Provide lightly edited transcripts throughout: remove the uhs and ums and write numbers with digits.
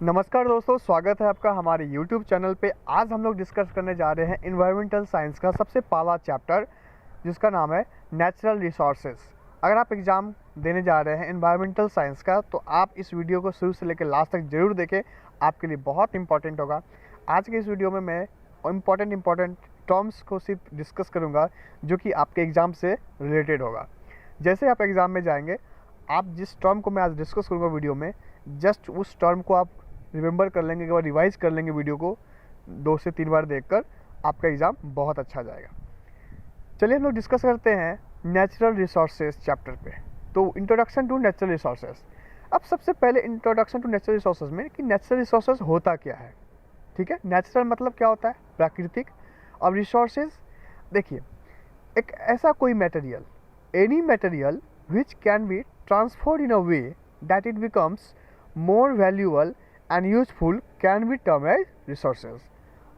नमस्कार दोस्तों, स्वागत है आपका हमारे YouTube चैनल पे। आज हम लोग डिस्कस करने जा रहे हैं इन्वायरमेंटल साइंस का सबसे पहला चैप्टर, जिसका नाम है नेचुरल रिसोर्सेज। अगर आप एग्ज़ाम देने जा रहे हैं इन्वायरमेंटल साइंस का, तो आप इस वीडियो को शुरू से लेकर लास्ट तक ज़रूर देखें, आपके लिए बहुत इंपॉर्टेंट होगा। आज के इस वीडियो में मैं इम्पॉर्टेंट टर्म्स को सिर्फ डिस्कस करूँगा जो कि आपके एग्ज़ाम से रिलेटेड होगा। जैसे आप एग्ज़ाम में जाएंगे, आप जिस टर्म को मैं आज डिस्कस करूँगा वीडियो में, जस्ट उस टर्म को आप रिमेंबर कर लेंगे, एक बार रिवाइज कर लेंगे वीडियो को 2 से 3 बार देखकर, आपका एग्ज़ाम बहुत अच्छा जाएगा। चलिए हम लोग डिस्कस करते हैं नेचुरल रिसोर्सेज चैप्टर पे। तो इंट्रोडक्शन टू नेचुरल रिसोर्सेज। अब सबसे पहले इंट्रोडक्शन टू नेचुरल रिसोर्सेज में कि नेचुरल रिसोर्सेज होता क्या है। ठीक है, नेचुरल मतलब क्या होता है? प्राकृतिक। अब रिसोर्सेज देखिए, एक ऐसा कोई material, any material which can be transferred in a way that it becomes more valuable and useful can be termed as resources.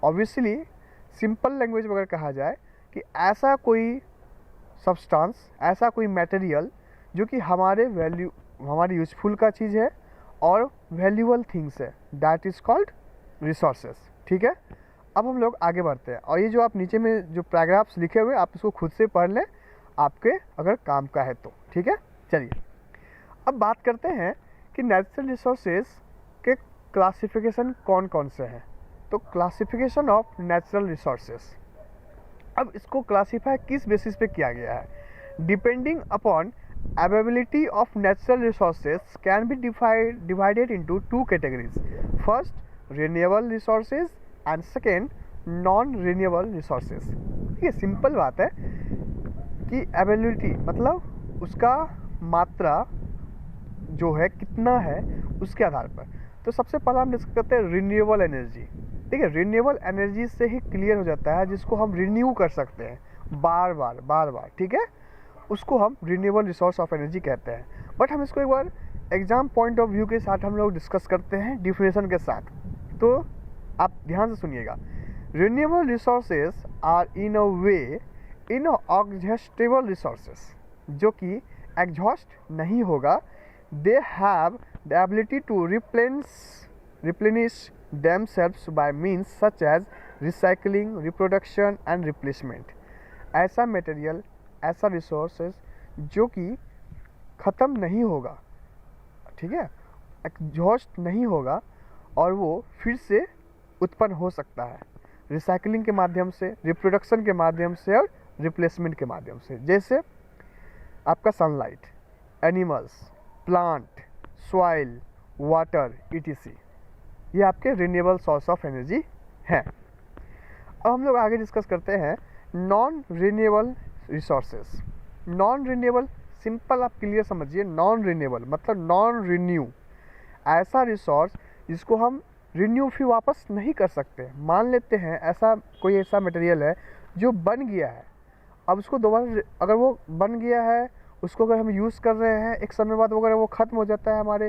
Obviously, simple language में अगर कहा जाए कि ऐसा कोई सब्सटेंस, ऐसा कोई मटेरियल जो कि हमारे यूजफुल का चीज़ है और वैल्यूबल थिंग्स है, दैट इज़ कॉल्ड रिसोर्सेज। ठीक है, अब हम लोग आगे बढ़ते हैं और ये जो आप नीचे में जो पैराग्राफ्स लिखे हुए आप इसको खुद से पढ़ लें, आपके अगर काम का है तो। ठीक है, चलिए अब बात करते हैं कि नेचुरल रिसोर्सेज के क्लासिफिकेशन कौन कौन से हैं। तो क्लासिफिकेशन ऑफ नेचुरल रिसोर्सेज, अब इसको क्लासीफाई किस बेसिस पे किया गया है? Depending upon availability of natural resources can B divided into 2 categories. First, renewable resources and second, non renewable resources. ये सिंपल बात है कि अवेलेबिलिटी मतलब उसका मात्रा जो है कितना है उसके आधार पर। तो सबसे पहला हम डिस्कस करते हैं रिन्यूएबल एनर्जी। ठीक है, रिन्यूएबल एनर्जी से ही क्लियर हो जाता है जिसको हम रिन्यू कर सकते हैं बार बार। ठीक है, उसको हम रिन्यूएबल रिसोर्स ऑफ एनर्जी कहते हैं। बट हम इसको एक बार एग्जाम पॉइंट ऑफ व्यू के साथ हम लोग डिस्कस करते हैं, डिफिनेशन के साथ। तो आप ध्यान से सुनिएगा। Renewable resources are in a way inexhaustible resources, जो कि एग्जॉस्ट नहीं होगा। They have the ability to replenish themselves by means such as recycling, reproduction and replacement. ऐसा मटेरियल, ऐसा रिसोर्सेज जो कि ख़त्म नहीं होगा, ठीक है, एग्जॉस्ट नहीं होगा और वो फिर से उत्पन्न हो सकता है रिसाइकलिंग के माध्यम से, रिप्रोडक्शन के माध्यम से और रिप्लेसमेंट के माध्यम से। जैसे आपका sunlight, animals, plant, soil, water, etc, ये आपके रिन्यूएबल सोर्स ऑफ एनर्जी हैं। अब हम लोग आगे डिस्कस करते हैं non renewable resources. Non renewable simple आप क्लियर समझिए, नॉन रिन्यूएबल मतलब नॉन रिन्यू, ऐसा रिसोर्स जिसको हम रिन्यू फिर वापस नहीं कर सकते। मान लेते हैं ऐसा मटेरियल है जो बन गया है, अब उसको दोबारा अगर वो बन गया है, उसको अगर हम यूज़ कर रहे हैं, एक समय बाद अगर वो ख़त्म हो जाता है हमारे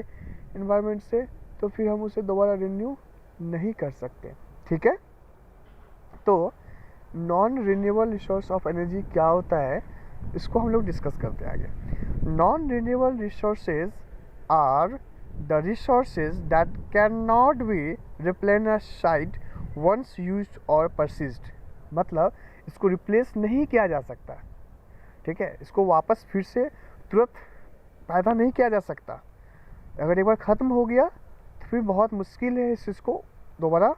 इन्वायरमेंट से, तो फिर हम उसे दोबारा रिन्यू नहीं कर सकते। ठीक है, तो non renewable resource of energy क्या होता है, इसको हम लोग डिस्कस करते हैं आगे। Non renewable resources are the resources that can not be replenished once used और परसिस्ड, मतलब इसको रिप्लेस नहीं किया जा सकता। ठीक है, इसको वापस फिर से तुरंत पैदा नहीं किया जा सकता। अगर एक बार ख़त्म हो गया तो फिर बहुत मुश्किल है इस चीज़ को दोबारा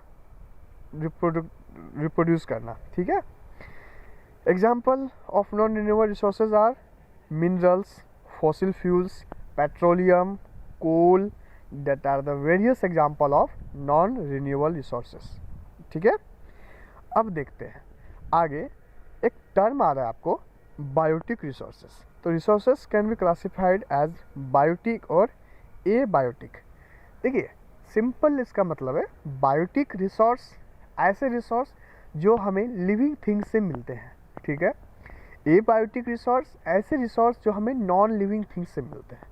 रिप्रोड्यूस करना। ठीक है, example of non renewable resources are minerals, fossil fuels, petroleum, coal, that are the various example of non renewable resources. ठीक है, अब देखते हैं आगे, एक टर्म आ रहा है आपको, बायोटिक रिसोर्सेज। तो resources can be classified as biotic और एबायोटिक। देखिए सिंपल इसका मतलब है, बायोटिक रिसोर्स ऐसे रिसोर्स जो हमें लिविंग थिंग्स से मिलते हैं। ठीक है, एबायोटिक रिसोर्स ऐसे रिसोर्स जो हमें नॉन लिविंग थिंग्स से मिलते हैं।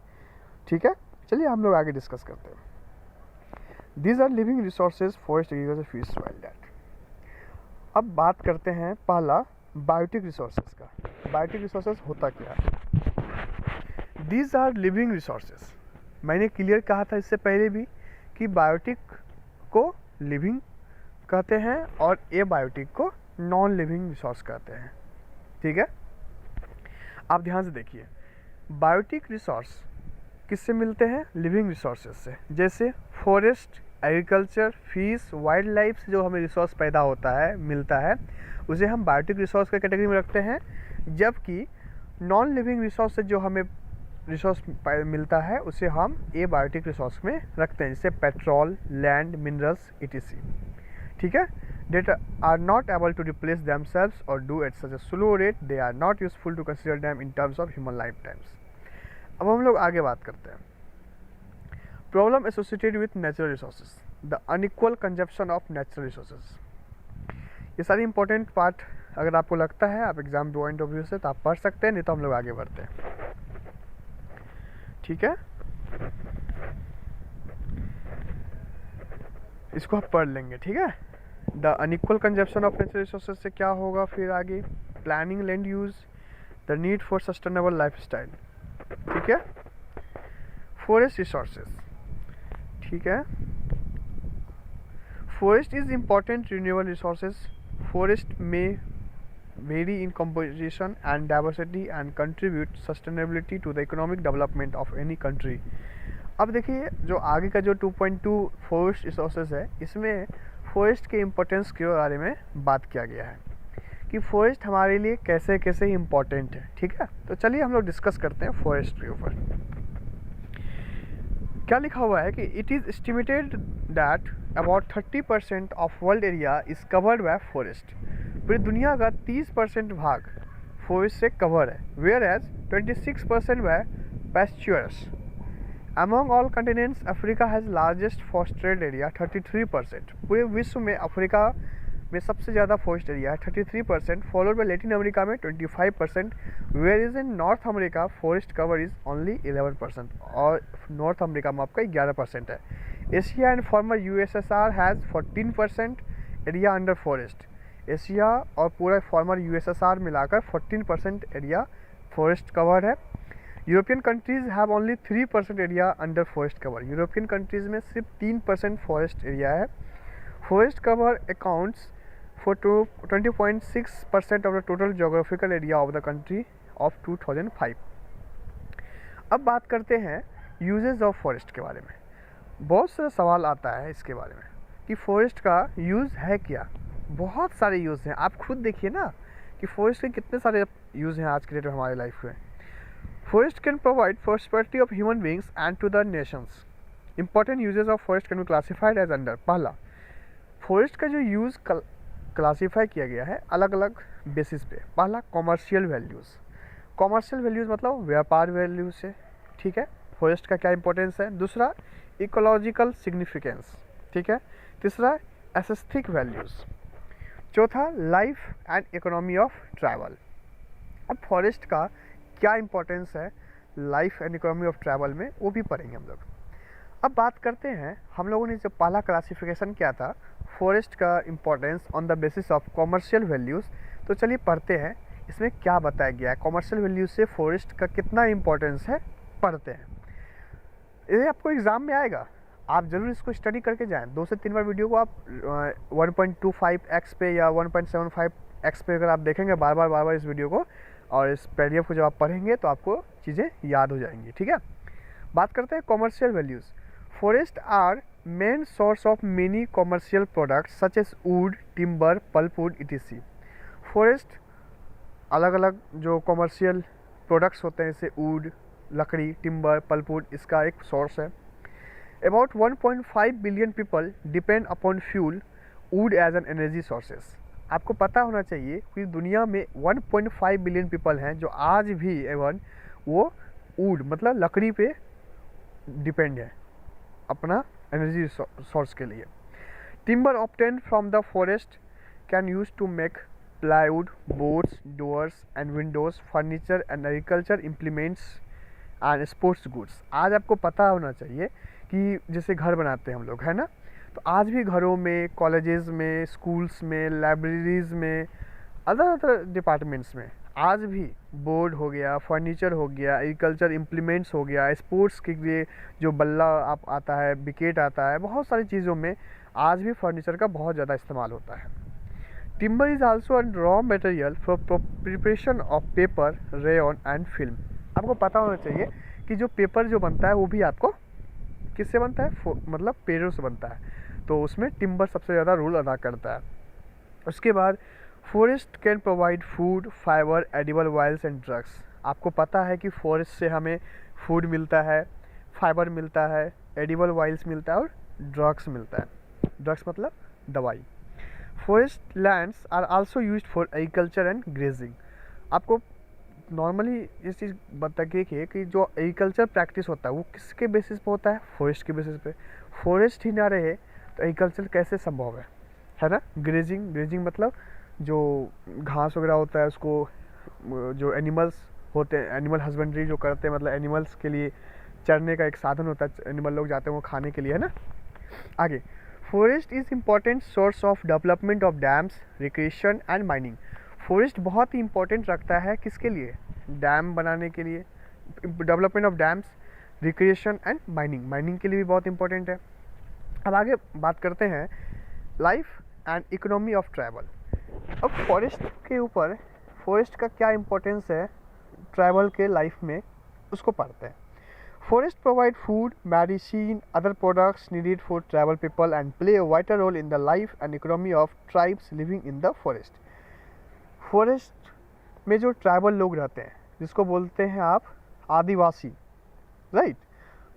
ठीक है, चलिए हम लोग आगे डिस्कस करते हैं। These are living resources, forest, agriculture, fish, wild life. अब बात करते हैं पहला बायोटिक रिसोर्सेज का। बायोटिक रिसोर्सेज होता क्या है? These are living resources. मैंने क्लियर कहा था इससे पहले भी कि कि बायोटिक को लिविंग कहते हैं और एबायोटिक को नॉन लिविंग रिसोर्स कहते हैं। ठीक है, आप ध्यान से देखिए, बायोटिक रिसोर्स किससे मिलते हैं? लिविंग रिसोर्सेज से। जैसे forest, agriculture, fish, wild life से जो हमें रिसोर्स पैदा होता है, मिलता है, उसे हम बायोटिक रिसोर्स के कैटेगरी में रखते हैं। जबकि नॉन लिविंग रिसोर्स से जो हमें रिसोर्स मिलता है उसे हम एबायोटिक रिसोर्स में रखते हैं, जैसे पेट्रोल, लैंड, मिनरल्स etc। ठीक है, that are not able to replace themselves or do at such a slow rate, they are not useful to consider them in terms of human lifetimes। अब हम लोग आगे बात करते हैं, problem associated with natural resources, the unequal consumption of natural resources. ये सारी important part अगर आपको लगता है, आप एग्जाम पॉइंट ऑफ व्यू से, तो आप पढ़ सकते हैं, नहीं तो हम लोग आगे बढ़ते हैं। ठीक है, इसको आप पढ़ लेंगे। ठीक है, the unequal consumption of natural resources से क्या होगा फिर आगे, planning land use, the need for sustainable life style. ठीक है, फॉरेस्ट रिसोर्सेज। ठीक है, forest is important renewable resources. Forest में vary in composition and diversity and contribute sustainability to the economic development of any country। अब देखिए, जो आगे का जो 2.2 फॉरेस्ट रिसोर्सेज है, इसमें फॉरेस्ट के इम्पोर्टेंस के बारे में बात किया गया है कि फॉरेस्ट हमारे लिए कैसे कैसे इम्पोर्टेंट है। ठीक है, तो चलिए हम लोग डिस्कस करते हैं फॉरेस्ट के ऊपर। क्या लिखा हुआ है कि it is estimated that about 30% of world area is covered by forest. पूरी दुनिया का 30% भाग फॉरेस्ट से कवर है, where as 26% by pastures. Among all continents Africa has largest forested area 33%। पूरे विश्व में अफ्रीका में सबसे ज़्यादा फॉरेस्ट एरिया है 33%, फॉलोड बाय लैटिन अमेरिका में 25%, whereas in North America forest cover is only 11%, और नॉर्थ अमेरिका में आपका 11% है। Asia and former USSR has 14% area under forest. Asia और पूरा फॉर्मर यूएसएसआर मिलाकर 14% एरिया फॉरेस्ट कवर है। European countries have only 3% area under forest cover. European countries में सिर्फ 3% फॉरेस्ट एरिया है। Forest cover accounts for 20.6% of the total geographical area of the country of 2005। अब बात करते हैं यूजेस ऑफ फॉरेस्ट के बारे में। बहुत सारा सवाल आता है इसके बारे में कि फॉरेस्ट का यूज़ है क्या। बहुत सारे यूज़ हैं, आप खुद देखिए ना कि फॉरेस्ट के कितने सारे यूज़ हैं आज के डेट में हमारी लाइफ में। Forest can provide prosperity of human beings and to the nations. Important uses of forest can be classified as under. पहला, फॉरेस्ट का जो यूज़ क्लासीफाई किया गया है अलग अलग बेसिस पे। पहला, कॉमर्शियल वैल्यूज़। कॉमर्शियल वैल्यूज़ मतलब व्यापार वैल्यूज से। ठीक है, फॉरेस्ट का क्या इंपॉर्टेंस है। दूसरा, इकोलॉजिकल सिग्निफिकेंस। ठीक है। तीसरा, एस्थेटिक वैल्यूज़। चौथा, life and economy of travel. अब फॉरेस्ट का क्या इंपॉर्टेंस है life and economy of travel में, वो भी पढ़ेंगे हम लोग। अब बात करते हैं, हम लोगों ने जो पहला क्लासिफिकेशन किया था फॉरेस्ट का importance on the basis of commercial values, तो चलिए पढ़ते हैं इसमें क्या बताया गया है, कॉमर्शियल वैल्यूज से फॉरेस्ट का कितना इम्पोर्टेंस है, पढ़ते हैं। ये आपको एग्ज़ाम में आएगा, आप ज़रूर इसको स्टडी करके जाएं। 2 से 3 बार वीडियो को आप 1.25x पे या 1.75x पे अगर आप देखेंगे बार बार इस वीडियो को और इस PDF को जब आप पढ़ेंगे तो आपको चीज़ें याद हो जाएंगी। ठीक है, बात करते हैं commercial values. Forest are main source of many commercial products such as wood, timber, pulpwood etc। Forest अलग अलग जो कॉमर्शियल प्रोडक्ट्स होते हैं जैसे वुड, लकड़ी, टिम्बर, पल्पवुड, इसका एक सोर्स है। About 1.5 billion people depend upon fuel wood as an energy sources. आपको पता होना चाहिए कि दुनिया में 1.5 बिलियन पीपल हैं जो आज भी एवन वो वुड मतलब लकड़ी पे डिपेंड है अपना एनर्जी सोर्स के लिए। Timber obtained from the forest can use to make plywood, boards, doors and windows, furniture and agriculture implements and sports goods. आज आपको पता होना चाहिए कि जैसे घर बनाते हैं हम लोग, है ना, तो आज भी घरों में, कॉलेजेस में, स्कूल्स में, लाइब्रेरीज़ में, अदर डिपार्टमेंट्स में आज भी बोर्ड हो गया, फर्नीचर हो गया, एग्रीकल्चर इम्प्लीमेंट्स हो गया, स्पोर्ट्स के लिए जो बल्ला आप आता है, विकेट आता है, बहुत सारी चीज़ों में आज भी फर्नीचर का बहुत ज़्यादा इस्तेमाल होता है। Timber is also a raw material for preparation of paper, rayon and film. आपको पता होना चाहिए कि जो पेपर जो बनता है वो भी आपको किससे बनता है, मतलब पेड़ों से बनता है, तो उसमें टिम्बर सबसे ज़्यादा रोल अदा करता है। उसके बाद forest can provide food, fibre, edible oils and drugs. आपको पता है कि फॉरेस्ट से हमें फूड मिलता है, फाइबर मिलता है, एडिबल ऑयल्स मिलता है और ड्रग्स मिलता है। ड्रग्स मतलब दवाई। Forest lands are also used for agriculture and grazing. आपको नॉर्मली इस चीज़ बताइए कि जो एग्रीकल्चर प्रैक्टिस होता है वो किसके बेसिस पे होता है, फॉरेस्ट के बेसिस पे। फॉरेस्ट ही ना रहे तो एग्रीकल्चर कैसे संभव है ना। ग्रेजिंग मतलब जो घास वगैरह होता है उसको, जो एनिमल्स होते हैं, एनिमल हस्बेंड्री जो करते हैं, मतलब एनिमल्स के लिए चरने का एक साधन होता है, एनिमल लोग जाते हैं वो खाने के लिए, है ना। आगे, forest is important source of development of dams, recreation and mining. Forest बहुत ही इंपॉर्टेंट रखता है किसके लिए, डैम बनाने के लिए, development of dams, recreation and mining के लिए भी बहुत इंपॉर्टेंट है। अब आगे बात करते हैं life and economy of travel. अब फॉरेस्ट के ऊपर फॉरेस्ट का क्या इम्पोर्टेंस है ट्रैवल के लाइफ में, उसको पढ़ते हैं। Forest provide food, medicine, other products needed for travel people and play a vital role in the life and economy of tribes living in the forest. Forest में जो ट्राइबल लोग रहते हैं, जिसको बोलते हैं आप आदिवासी, राइट,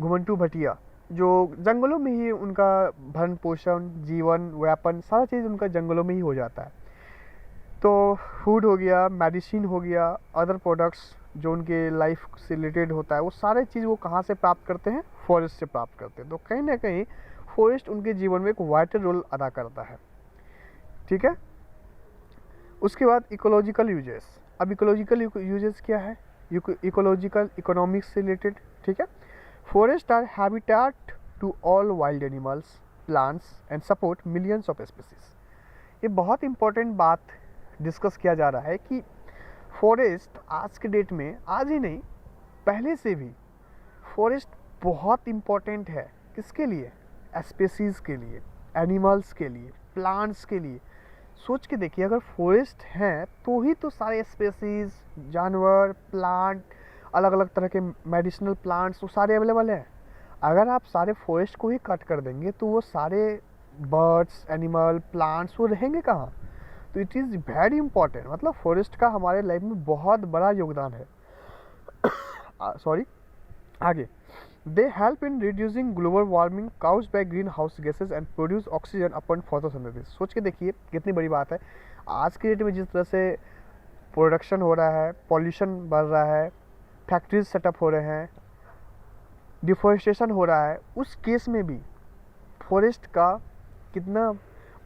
घुमंटू भटिया, जो जंगलों में ही उनका भरण पोषण, जीवन व्यापन, सारा चीज़ उनका जंगलों में ही हो जाता है। तो फूड हो गया, मेडिसिन हो गया, अदर प्रोडक्ट्स जो उनके लाइफ से रिलेटेड होता है, वो सारे चीज़ वो कहाँ से प्राप्त करते हैं, फॉरेस्ट से प्राप्त करते हैं। तो कहीं ना कहीं फॉरेस्ट उनके जीवन में एक वाइटल रोल अदा करता है, ठीक है। उसके बाद इकोलॉजिकल यूजेस। अब इकोलॉजिकल यूजेस क्या है, इकोलॉजिकल इकोनॉमिक्स से रिलेटेड, ठीक है। Forest are habitat to all wild animals, plants and support millions of species. ये बहुत इंपॉर्टेंट बात डिस्कस किया जा रहा है कि फॉरेस्ट आज के डेट में, आज ही नहीं पहले से भी फॉरेस्ट बहुत इम्पॉर्टेंट है। किसके लिए, स्पीसीज़ के लिए, एनिमल्स के लिए, प्लांट्स के लिए। सोच के देखिए, अगर फॉरेस्ट हैं तो ही तो सारे स्पीसीज़, जानवर, प्लांट, अलग अलग तरह के मेडिसिनल प्लांट्स वो सारे अवेलेबल हैं। अगर आप सारे फॉरेस्ट को ही कट कर देंगे तो वो सारे बर्ड्स, एनिमल, प्लांट्स वो रहेंगे कहाँ। तो इट इज़ वेरी इंपॉर्टेंट, मतलब फॉरेस्ट का हमारे लाइफ में बहुत बड़ा योगदान है। आगे, they help in reducing global warming caused by green house gases and produce oxygen upon photosynthesis. सोच के देखिए कितनी बड़ी बात है। आज के डेट में जिस तरह से प्रोडक्शन हो रहा है, पॉल्यूशन बढ़ रहा है, फैक्ट्रीज सेटअप हो रहे हैं, डिफॉरेस्टेशन हो रहा है, उस केस में भी फॉरेस्ट का कितना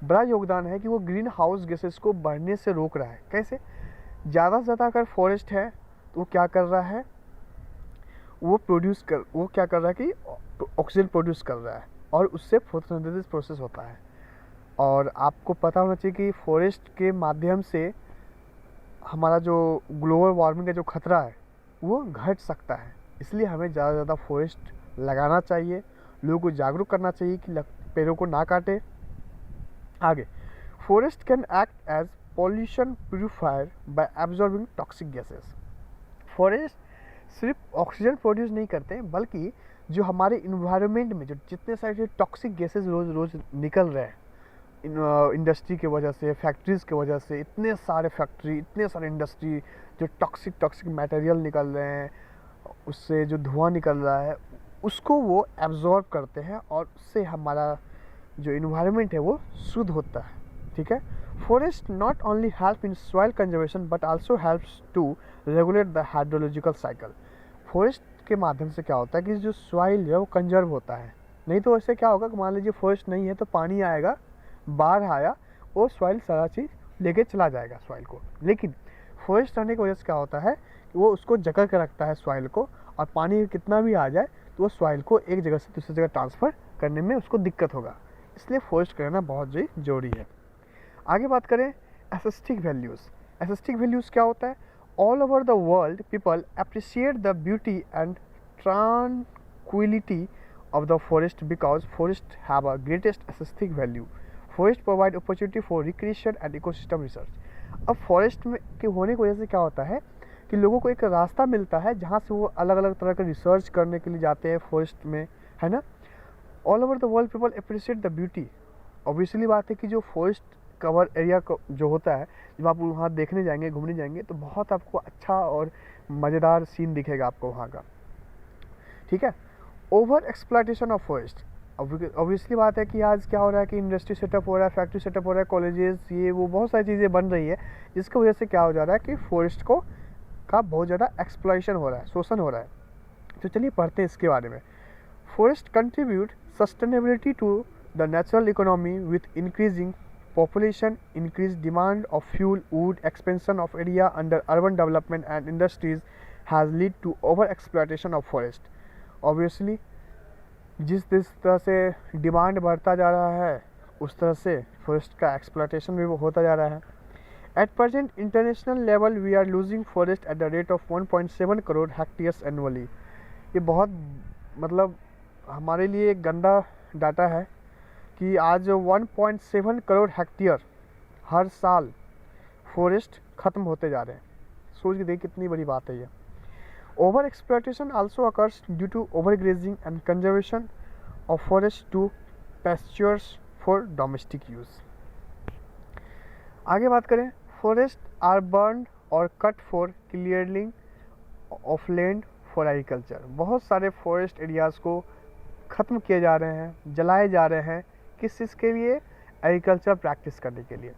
बड़ा योगदान है कि वो ग्रीन हाउस गैसेस को बढ़ने से रोक रहा है। कैसे, ज़्यादा से ज़्यादा अगर फॉरेस्ट है तो वो क्या कर रहा है, वो क्या कर रहा है कि ऑक्सीजन प्रोड्यूस कर रहा है और उससे फोटोसिंथेसिस प्रोसेस होता है। और आपको पता होना चाहिए कि फॉरेस्ट के माध्यम से हमारा जो ग्लोबल वार्मिंग का जो खतरा है वो घट सकता है। इसलिए हमें ज़्यादा से ज़्यादा फॉरेस्ट लगाना चाहिए, लोगों को जागरूक करना चाहिए कि पेड़ों को ना काटे। आगे, forest can act as pollution purifier by absorbing toxic gases. Forest सिर्फ ऑक्सीजन प्रोड्यूस नहीं करते बल्कि जो हमारे इन्वायरमेंट में जो जितने सारे टॉक्सिक गैसेस रोज़ रोज़ निकल रहे हैं, इंडस्ट्री की वजह से, फैक्ट्रीज़ की वजह से, इतने सारे फैक्ट्री, इतने सारे इंडस्ट्री जो टॉक्सिक मटेरियल निकल रहे हैं, उससे जो धुआं निकल रहा है उसको वो एब्जॉर्ब करते हैं और उससे हमारा जो इन्वायरमेंट है वो शुद्ध होता है, ठीक है। Forest not only help in soil conservation but also helps to regulate the hydrological cycle. Forest के माध्यम से क्या होता है कि जो सॉइल है वो कंजर्व होता है। नहीं तो ऐसे क्या होगा कि मान लीजिए फॉरेस्ट नहीं है तो पानी आएगा, बाढ़ आया, वो सॉइल सारा चीज़ लेके चला जाएगा सॉइल को। लेकिन फॉरेस्ट रहने की वजह से क्या होता है कि वो उसको जकड़ के रखता है सॉइल को, और पानी कितना भी आ जाए तो वो सॉइल को एक जगह से दूसरी जगह ट्रांसफ़र करने में उसको दिक्कत होगा। इसलिए फॉरेस्ट रहना बहुत जरूरी है। आगे बात करें एस्थेटिक वैल्यूज़। एस्थेटिक वैल्यूज़ क्या होता है, All over the world, people appreciate the beauty and tranquility of the forest because forests have a greatest aesthetic value. Forest provide opportunity for recreation and ecosystem research. अब forest में के होने की वजह से क्या होता है कि लोगों को एक रास्ता मिलता है जहाँ से वो अलग अलग तरह का रिसर्च करने के लिए जाते हैं फॉरेस्ट में, है ना. All over the world people appreciate the beauty. Obviously बात है कि जो फॉरेस्ट कवर एरिया जो होता है, जब आप वहाँ देखने जाएंगे, घूमने जाएंगे, तो बहुत आपको अच्छा और मज़ेदार सीन दिखेगा आपको वहाँ का. ठीक है. Over exploitation of forest. Obviously बात है कि आज क्या हो रहा है कि इंडस्ट्री सेटअप हो रहा है, फैक्ट्री सेटअप हो रहा है, कॉलेजेस, ये वो बहुत सारी चीज़ें बन रही है, जिसकी वजह से क्या हो जा रहा है कि फॉरेस्ट का बहुत ज़्यादा एक्सप्लॉयटेशन हो रहा है, शोषण हो रहा है. तो चलिए पढ़ते हैं इसके बारे में. Forest contribute sustainability to the natural economy with increasing population, increased demand of fuel, wood, expansion of area under urban development and industries has led to over exploitation of forest. Obviously, जिस तरह से demand बढ़ता जा रहा है उस तरह से फॉरेस्ट का एक्सप्लॉयटेशन भी होता जा रहा है. At present international level we are losing forest at the rate of 1.7 crore hectares annually. ये बहुत मतलब हमारे लिए एक गंदा डाटा है कि आज 1.7 करोड़ हेक्टेयर हर साल फॉरेस्ट ख़त्म होते जा रहे हैं. सोच के देखिए कितनी बड़ी बात है ये. Over exploitation also occurs due to over grazing and conservation of forest to pastures for domestic use. आगे बात करें. फॉरेस्ट आर बर्न और cut for clearing of land for agriculture. बहुत सारे फॉरेस्ट एरियाज़ को ख़त्म किए जा रहे हैं, जलाए जा रहे हैं. किस चीज़ के लिए? एग्रीकल्चर प्रैक्टिस करने के लिए.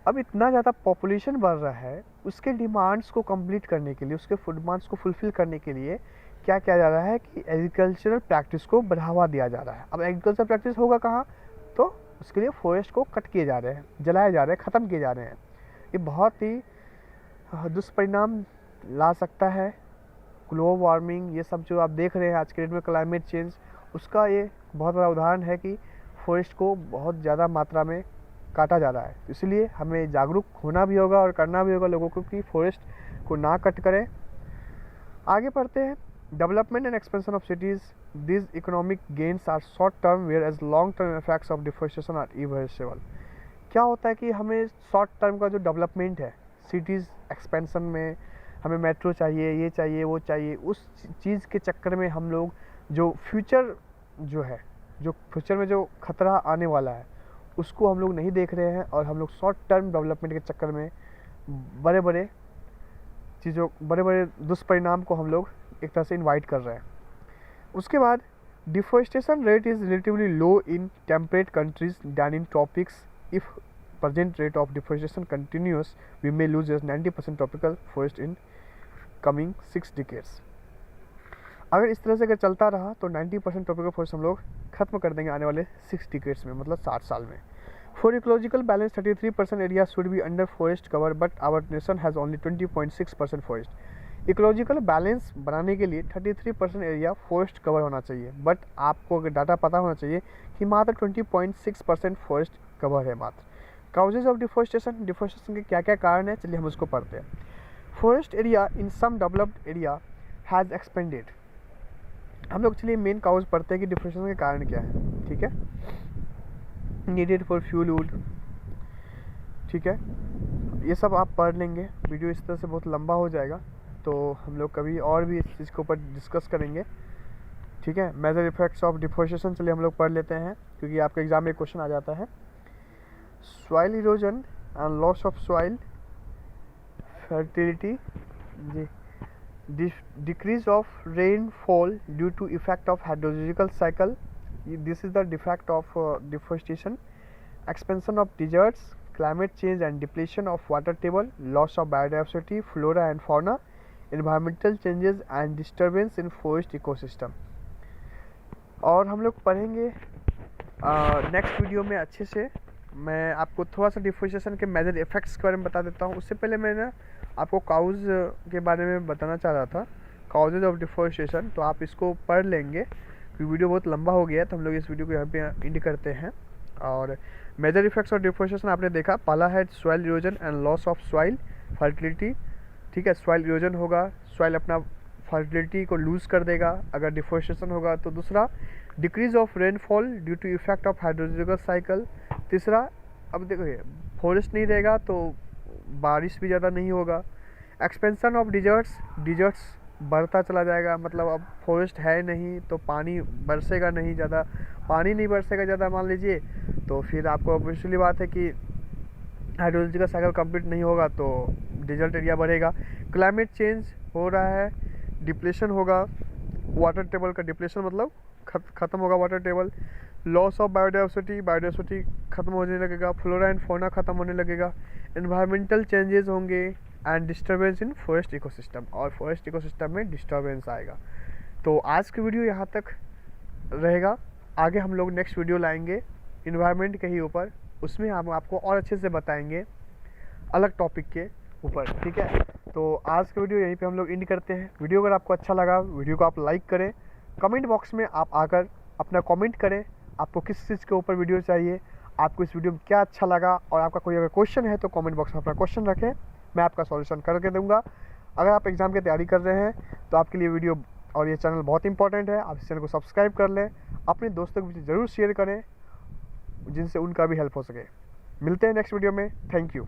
अब इतना ज़्यादा पॉपुलेशन बढ़ रहा है, उसके डिमांड्स को कंप्लीट करने के लिए, उसके डिमांड्स को फुलफ़िल करने के लिए क्या किया जा रहा है कि एग्रीकल्चरल प्रैक्टिस को बढ़ावा दिया जा रहा है. अब एग्रीकल्चर प्रैक्टिस होगा कहाँ? तो उसके लिए फॉरेस्ट को कट किए जा रहे हैं, जलाए जा रहे हैं, ख़त्म किए जा रहे हैं. ये बहुत ही दुष्परिणाम ला सकता है. ग्लोबल वार्मिंग, ये सब जो आप देख रहे हैं आज के डेट में, क्लाइमेट चेंज, उसका ये बहुत बड़ा उदाहरण है कि फॉरेस्ट को बहुत ज़्यादा मात्रा में काटा जा रहा है. इसलिए हमें जागरूक होना भी होगा और करना भी होगा लोगों को कि फॉरेस्ट को ना कट करें. आगे पढ़ते हैं. Development and expansion of cities. This economic gains are short term whereas long term effects of deforestation are irreversible. क्या होता है कि हमें शॉर्ट टर्म का जो डेवलपमेंट है सिटीज़ एक्सपेंशन में, हमें मेट्रो चाहिए, ये चाहिए, वो चाहिए, उस चीज़ के चक्कर में हम लोग जो फ्यूचर में जो खतरा आने वाला है उसको हम लोग नहीं देख रहे हैं, और हम लोग शॉर्ट टर्म डेवलपमेंट के चक्कर में बड़े बड़े दुष्परिणाम को हम लोग एक तरह से इनवाइट कर रहे हैं. उसके बाद deforestation rate is relatively low in temperate countries than in tropics. If present rate of deforestation continues, we may lose just 90% tropical forest in coming 6 decades. अगर इस तरह से अगर चलता रहा तो 90% ट्रॉपिकल फॉरेस्ट हम लोग खत्म कर देंगे आने वाले 6 डिकेड्स में, मतलब 60 साल में. For ecological balance 33% area should be under forest cover, but our nation has only 20.6% forest. Ecological balance बनाने के लिए 33% एरिया फॉरेस्ट कवर होना चाहिए, बट आपको अगर डाटा पता होना चाहिए कि मात्र 20.6% फॉरेस्ट कवर है मात्र. Causes of deforestation. डिफॉरेस्टेशन के क्या क्या कारण है, चलिए हम उसको पढ़ते हैं. Forest area in some developed area has expanded. हम लोग चलिए मेन काउज पढ़ते हैं कि डिफॉरेस्टेशन के कारण क्या है. ठीक है. Needed for fuel wood. ठीक है, ये सब आप पढ़ लेंगे. वीडियो इस तरह से बहुत लंबा हो जाएगा, तो हम लोग कभी और भी इस चीज़ के ऊपर डिस्कस करेंगे. ठीक है. मेजर इफेक्ट्स ऑफ डिफॉरेस्टेशन चलिए हम लोग पढ़ लेते हैं, क्योंकि आपके एग्जाम में क्वेश्चन आ जाता है. Soil erosion and loss of soil fertility. जी. decrease of rainfall due to effect of hydrological cycle. This is the defect of deforestation. Expansion of deserts, climate change and depletion of water table, loss of biodiversity, flora and fauna, environmental changes and disturbance in forest ecosystem. और हम लोग पढ़ेंगे next video में अच्छे से. मैं आपको थोड़ा सा डिफॉरेस्टेशन के मेजर इफेक्ट्स के बारे में बता देता हूँ. उससे पहले मैं आपको काउज के बारे में बताना चाह रहा था, काउजेज ऑफ डिफॉरेस्टेशन. तो आप इसको पढ़ लेंगे क्योंकि वीडियो बहुत लंबा हो गया, तो हम लोग इस वीडियो को यहाँ पे एंड करते हैं. और मेजर इफेक्ट्स ऑफ डिफॉरेस्टेशन आपने देखा, पहला है soil erosion and loss of soil fertility. ठीक है, सॉइल इरोजन होगा, सॉइल अपना फर्टिलिटी को लूज़ कर देगा अगर डिफोरेस्टेशन होगा तो। दूसरा, decrease of rainfall due to effect of hydrological cycle. तीसरा, अब देखिए फॉरेस्ट नहीं रहेगा तो बारिश भी ज़्यादा नहीं होगा। एक्सपेंशन ऑफ डिजर्ट्स बढ़ता चला जाएगा, मतलब अब फॉरेस्ट है नहीं तो पानी बरसेगा नहीं ज़्यादा, पानी नहीं बरसेगा ज़्यादा मान लीजिए, तो फिर आपको ऑब्वियसली बात है कि हाइड्रोलॉजिकल साइकिल कंप्लीट नहीं होगा तो डिजर्ट एरिया बढ़ेगा। क्लाइमेट चेंज हो रहा है, डिप्लेशन होगा, वाटर टेबल का डिप्लेशन मतलब ख़त्म होगा water table. Loss of biodiversity ख़त्म होने लगेगा, फ्लोरा एंड फौना ख़त्म होने लगेगा। एनवायरमेंटल चेंजेस होंगे and disturbance in forest ecosystem, और फॉरेस्ट इकोसिस्टम में डिस्टर्बेंस आएगा। तो आज की वीडियो यहाँ तक रहेगा, आगे हम लोग नेक्स्ट वीडियो लाएंगे इन्वायरमेंट के ही ऊपर, उसमें हम आपको और अच्छे से बताएंगे अलग टॉपिक के ऊपर, ठीक है। तो आज का वीडियो यहीं पे हम लोग एंड करते हैं। वीडियो अगर आपको अच्छा लगा, वीडियो को आप लाइक करें, कमेंट बॉक्स में आप आकर अपना कमेंट करें, आपको किस चीज़ के ऊपर वीडियो चाहिए, आपको इस वीडियो में क्या अच्छा लगा, और आपका कोई अगर क्वेश्चन है तो कमेंट बॉक्स में अपना क्वेश्चन रखें, मैं आपका सॉल्यूशन करके दूंगा। अगर आप एग्ज़ाम की तैयारी कर रहे हैं तो आपके लिए वीडियो और ये चैनल बहुत इंपॉर्टेंट है, आप इस चैनल को सब्सक्राइब कर लें, अपने दोस्तों के बीच ज़रूर शेयर करें जिनसे उनका भी हेल्प हो सके। मिलते हैं नेक्स्ट वीडियो में, थैंक यू।